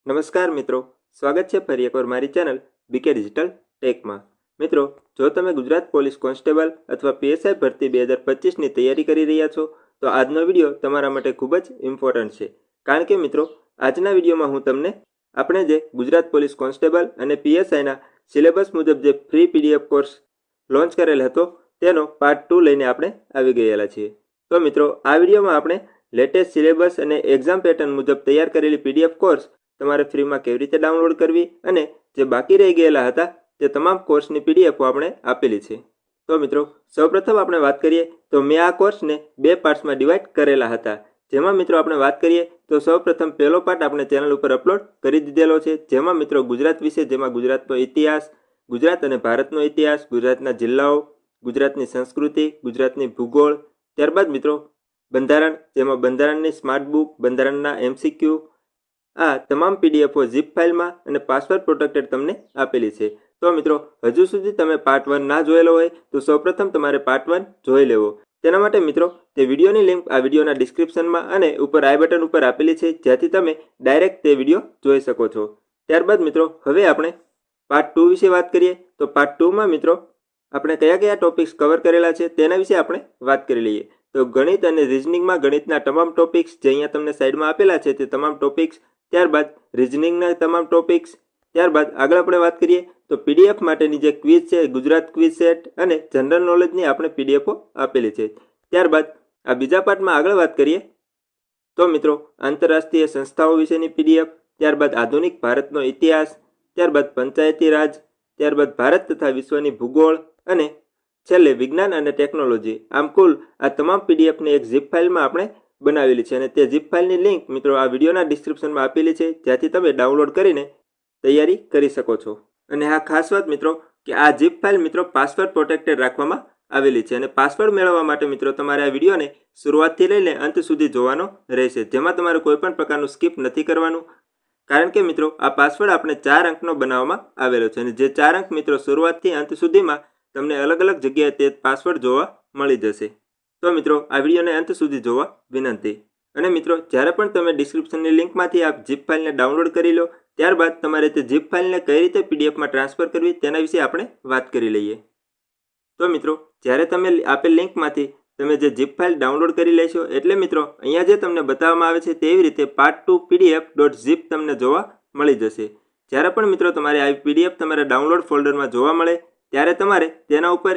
નમસ્કાર મિત્રો, સ્વાગત છે ફરી એકવાર મારી ચેનલ બીકે ડિજિટલ ટેકમાં। મિત્રો, જો તમે ગુજરાત પોલીસ કોન્સ્ટેબલ અથવા પીએસઆઈ ભરતી 2025ની તૈયારી કરી રહ્યા છો તો આજનો વિડીયો તમારા માટે ખૂબ જ ઇમ્પોર્ટન્ટ છે। કારણ કે મિત્રો, આજના વિડીયોમાં હું તમને આપણે જે ગુજરાત પોલીસ કોન્સ્ટેબલ અને પીએસઆઈના સિલેબસ મુજબ જે ફ્રી પીડીએફ કોર્સ લોન્ચ કરેલ હતો તેનો પાર્ટ 2 લઈને આપણે આવી ગયેલા છીએ। તો મિત્રો, આ વિડીયોમાં આપણે લેટેસ્ટ સિલેબસ અને એક્ઝામ પેટર્ન મુજબ તૈયાર કરેલી પીડીએફ કોર્સ તમારે ફ્રીમાં કેવી રીતે ડાઉનલોડ કરવી અને જે બાકી રહી ગયેલા હતા તે તમામ કોર્સની પીડીએફ આપણે આપેલી છે। તો મિત્રો, સૌપ્રથમ આપણે વાત કરીએ તો મેં આ કોર્સને 2 પાર્ટ્સમાં ડિવાઈડ કરેલા હતા। જેમાં મિત્રો આપણે વાત કરીએ તો સૌપ્રથમ પહેલો પાર્ટ આપણે ચેનલ ઉપર અપલોડ કરી દીધેલો છે, જેમાં મિત્રો ગુજરાત વિશે, જેમાં ગુજરાતનો ઇતિહાસ, ગુજરાત અને ભારતનો ઇતિહાસ, ગુજરાતના જિલ્લાઓ, ગુજરાતની સંસ્કૃતિ, ગુજરાતની ભૂગોળ, ત્યારબાદ મિત્રો બંધારણ, જેમાં બંધારણની સ્માર્ટ બુક, બંધારણના એમસીક્યુ, આ તમામ પીડીએફઓ ઝીપ ફાઇલમાં અને પાસવર્ડ પ્રોટેક્ટેડ તમને આપેલી છે। તો મિત્રો, હજુ સુધી તમે પાર્ટ 1 ના જોયેલો હોય તો સૌપ્રથમ તમારે પાર્ટ 1 જોઈ લેવો। તેના માટે મિત્રો તે વિડીયોની લિંક આ વિડીયોના ડિસ્ક્રિપ્શનમાં અને ઉપર આઈ બટન ઉપર આપેલી છે, જ્યાંથી તમે ડાયરેક્ટ તે વિડીયો જોઈ શકો છો। ત્યારબાદ મિત્રો હવે આપણે પાર્ટ 2 વિશે વાત કરીએ તો પાર્ટ 2માં મિત્રો આપણે કયા કયા ટોપિક્સ કવર કરેલા છે તેના વિશે આપણે વાત કરી લઈએ। તો ગણિત અને રિઝનિંગમાં ગણિતના તમામ ટોપિક્સ જે અહીંયા તમને સાઈડમાં આપેલા છે તે તમામ ટોપિક્સ, ત્યારબાદ રિઝનિંગના તમામ ટોપિક્સ, ત્યારબાદ આગળ આપણે વાત કરીએ તો પીડીએફ માટેની જે ક્વિઝ છે, ગુજરાત ક્વિઝ સેટ અને જનરલ નોલેજની આપણે પીડીએફો આપેલી છે। ત્યારબાદ આ બીજા પાર્ટમાં આગળ વાત કરીએ તો મિત્રો આંતરરાષ્ટ્રીય સંસ્થાઓ વિશેની પીડીએફ, ત્યારબાદ આધુનિક ભારતનો ઇતિહાસ, ત્યારબાદ પંચાયતી રાજ, ત્યારબાદ ભારત તથા વિશ્વની ભૂગોળ અને છેલ્લે વિજ્ઞાન અને ટેકનોલોજી। આમ કુલ આ તમામ પીડીએફને એક ઝીપ ફાઇલમાં આપણે બનાવેલી છે અને તે ઝીપ ફાઇલની લિંક મિત્રો આ વિડીયોના ડિસ્ક્રિપ્શનમાં આપેલી છે, જ્યાંથી તમે ડાઉનલોડ કરીને તૈયારી કરી શકો છો। અને હા, ખાસ વાત મિત્રો કે આ ઝીપ ફાઇલ મિત્રો પાસવર્ડ પ્રોટેક્ટેડ રાખવામાં આવેલી છે અને પાસવર્ડ મેળવવા માટે મિત્રો તમારે આ વિડીયોને શરૂઆતથી લઈને અંત સુધી જોવાનો રહેશે, જેમાં તમારે કોઈ પણ પ્રકારનું સ્કીપ નથી કરવાનું। કારણ કે મિત્રો આ પાસવર્ડ આપણે 4 અંકનો બનાવવામાં આવેલો છે અને જે 4 અંક મિત્રો શરૂઆતથી અંત સુધીમાં તમને અલગ અલગ જગ્યાએ તે પાસવર્ડ જોવા મળી જશે। તો મિત્રો આ વિડીયોને અંત સુધી જોવા વિનંતી। અને મિત્રો જ્યારે પણ તમે ડિસ્ક્રિપ્શનની લિંકમાંથી આ ઝીપ ફાઇલને ડાઉનલોડ કરી લો ત્યારબાદ તમારે તે ઝીપ ફાઇલને કઈ રીતે પીડીએફમાં ટ્રાન્સફર કરવી તેના વિશે આપણે વાત કરી લઈએ। તો મિત્રો જ્યારે તમે આપેલ લિંકમાંથી તમે જે ઝીપ ફાઇલ ડાઉનલોડ કરી લેશો એટલે મિત્રો અહીંયા જે તમને બતાવવામાં આવે છે તેવી રીતે પાર્ટ 2 pdf.zip તમને જોવા મળી જશે। જ્યારે પણ મિત્રો તમારે આવી પીડીએફ તમારે ડાઉનલોડ ફોલ્ડરમાં જોવા મળે ત્યારે તમારે તેના ઉપર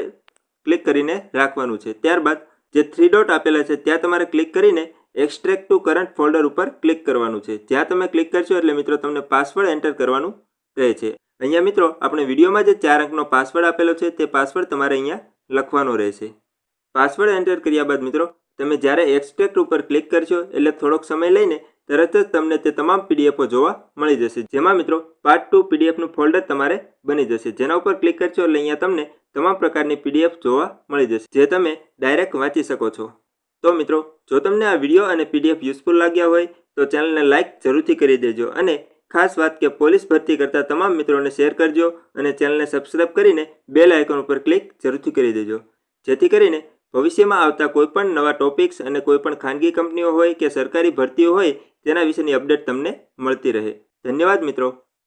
ક્લિક કરીને રાખવાનું છે। ત્યારબાદ જે 3 ડોટ આપેલા છે ત્યાં તમારે ક્લિક કરીને એક્સટ્રેક્ટ ટુ કરંટ ફોલ્ડર ઉપર ક્લિક કરવાનું છે। જ્યાં તમે ક્લિક કરશો એટલે મિત્રો તમને પાસવર્ડ એન્ટર કરવાનું કહે છે। અહીંયા મિત્રો આપણે વિડીયોમાં જે 4 અંકનો પાસવર્ડ આપેલો છે તે પાસવર્ડ તમારે અહીંયા લખવાનો રહેશે। પાસવર્ડ એન્ટર કર્યા બાદ મિત્રો તમે જ્યારે એક્સટ્રેક્ટ ઉપર ક્લિક કરશો એટલે થોડોક સમય લઈને તરત જ તમને તે તમામ પીડીએફો જોવા મળી જશે, જેમાં મિત્રો પાર્ટ 2 પીડીએફનું ફોલ્ડર તમારે બની જશે। જેના ઉપર ક્લિક કરશો એટલે અહીંયા તમને તમામ પ્રકારની પીડીએફ જોવા મળી જશે, જે તમે ડાયરેક્ટ વાંચી શકો છો। તો મિત્રો જો તમને આ વિડીયો અને પીડીએફ યુઝફુલ લાગ્યા હોય તો ચેનલને લાઇક જરૂરથી કરી દેજો અને ખાસ વાત કે પોલીસ ભરતી કરતા તમામ મિત્રોને શેર કરજો અને ચેનલને સબસ્ક્રાઇબ કરીને બેલ આઇકોન ઉપર ક્લિક જરૂરથી કરી દેજો, જેથી કરીને ભવિષ્યમાં આવતા કોઈપણ નવા ટોપિક્સ અને કોઈપણ ખાનગી કંપનીઓ હોય કે સરકારી ભરતીઓ હોય તેના વિશેની અપડેટ તમને મળતી રહે। ધન્યવાદ મિત્રો।